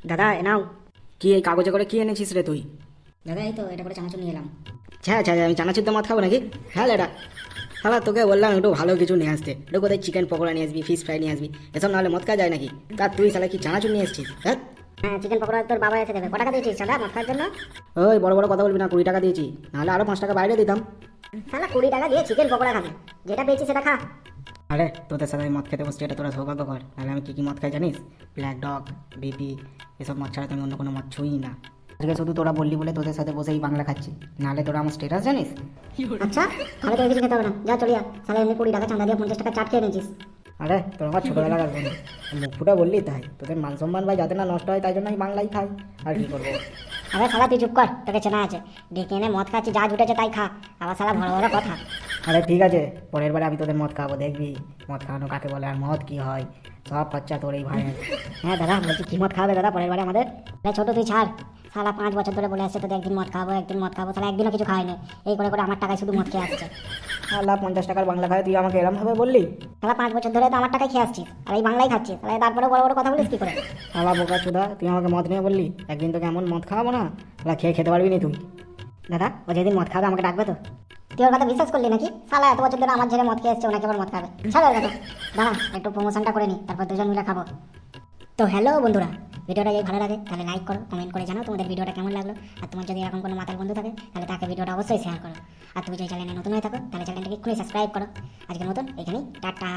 দাদা এ নাও। কি এই কাগজে করে কি এনেছিস রে তুই? দাদা এই তো এটা করে চানাচুর নিয়ে এলাম। হ্যাঁ হ্যাঁ, আমি চানাচুর দিয়ে মদ খাবো নাকি? হ্যাঁ এটা শালা তোকে বললাম একটু ভালো কিছু নিয়ে আসতে, একটু কোথায় চিকেন পকোড়া নিয়ে আসবি, ফিশ ফ্রাই নিয়ে আসবি, এসব নাহলে মদ খাওয়া যায় নাকি? তা তুই শালা কি চানাচুর নিয়ে এসছিস? হ্যাঁ হ্যাঁ চিকেন পকোড়া তোর বাবা এসে দেবে। ক টাকা দিয়েছিস দাদা মদ খাওয়ার জন্য? ওই বড় বড় কথা বলবি না, 20 টাকা দিয়েছি, নাহলে আরো 5 টাকা বাইরে দিতাম। শালা 20 টাকা দিয়ে চিকেন পকোড়া খাবে? যেটা পেয়েছি সেটা খা। আরে তোদের সাথে আমি মদ খেতে বসছি, এটা তোরা সৌভাগ্য কর, নাহলে আমি কি মদ খাই জানিস? ব্ল্যাক ডগ, বিপি, এসব মদ ছাড়া তো আমি অন্য কোনো মদ ছুঁই না। আজকে শুধু তোরা বললি বলে তোদের সাথে বসেই বাংলা খাচ্ছি, নাহলে তোরা আমার স্টেটাস জানিস? আচ্ছা তাহলে তো কিছু খেতে হবে না, যা চলিয়া। শালা এমনি 20 টাকা চাঁদা দিয়ে 50 টাকা চাট খেয়ে নিয়েছিস। আরে তোর আমার ছোটোবেলার আর বন্ধু, মুখ ফুটা বললি তাই, তোদের মান সম্মান ভাই যাতে না নষ্ট হয় তাই জন্য আমি বাংলাই খাই, আর কি করবো। আরে শালা তুই চুপ কর, তোকে চেনা আছে। ডেকে এনে মদ খাচ্ছি, যা জুটেছে তাই খা। আবার শালা বড় বড় কথা। আরে ঠিক আছে, পরের বারে আমি তোদের মদ খাওয়াবো, দেখবি মদ খাওয়ানো কাকে বলে আর মদ কি হয়, সব খরচা তোর এই ভাই। হ্যাঁ দাদা বলছি কি মদ খাবে দাদা পরের বারে আমাদের? আরে ছোট তুই ছাড়। শালা 5 বছর ধরে বলে আসছে তোদের একদিন মদ খাবো একদিন মদ খাবো, শালা একদিনও কিছু খায়নি। এই করে করে আমার টাকায় শুধু মদ খেয়ে আসছে। আল্লাহ 50 টাকার বাংলা খায়, তুই আমাকে এরম ভাবে বললি? শালা 5 বছর ধরে তো আমার টাকায় খেয়ে আসছিস, আর এই বাংলায় খাচ্ছিস। শালা তারপরে বড় বড় কথা বলিস কি করে? আল্লাহ বোকা চুদা, তুই আমাকে মদ নিয়ে বললি, একদিন তোকে এমন মদ খাওয়াবো না, আল্লাহ খেয়ে খেতে পারবি না তুই। দাদা ও যেদিন মদ খাবে আমাকে ডাকবে তো? তুই ওর কথা বিশ্বাস করলি নাকি? শালা এত বছর ধরে আমার ঝেড়ে মদ খেয়ে আসছে, ওনাকে আবার মদ খাবে? ছাড় ওর কথা। দাঁড়া একটু প্রমোশনটা করে নি, তারপর দুজন মিলে খাবো। তো হ্যালো বন্ধুরা, ভিডিওটা যদি ভালো লাগে তাহলে লাইক করো, কমেন্ট করে জানাও তোমাদের ভিডিওটা কেমন লাগলো। আর তোমার যদি এরকম কোনো মাতাল বন্ধু থাকে তাহলে তাকে ভিডিওটা অবশ্যই শেয়ার করো। আর তুমি যদি চ্যানেলে নতুন হয়ে থাকো তাহলে চ্যানেলটাকে এক্ষুনি সাবস্ক্রাইব করো। আজকের মতন এখানেই টাটা।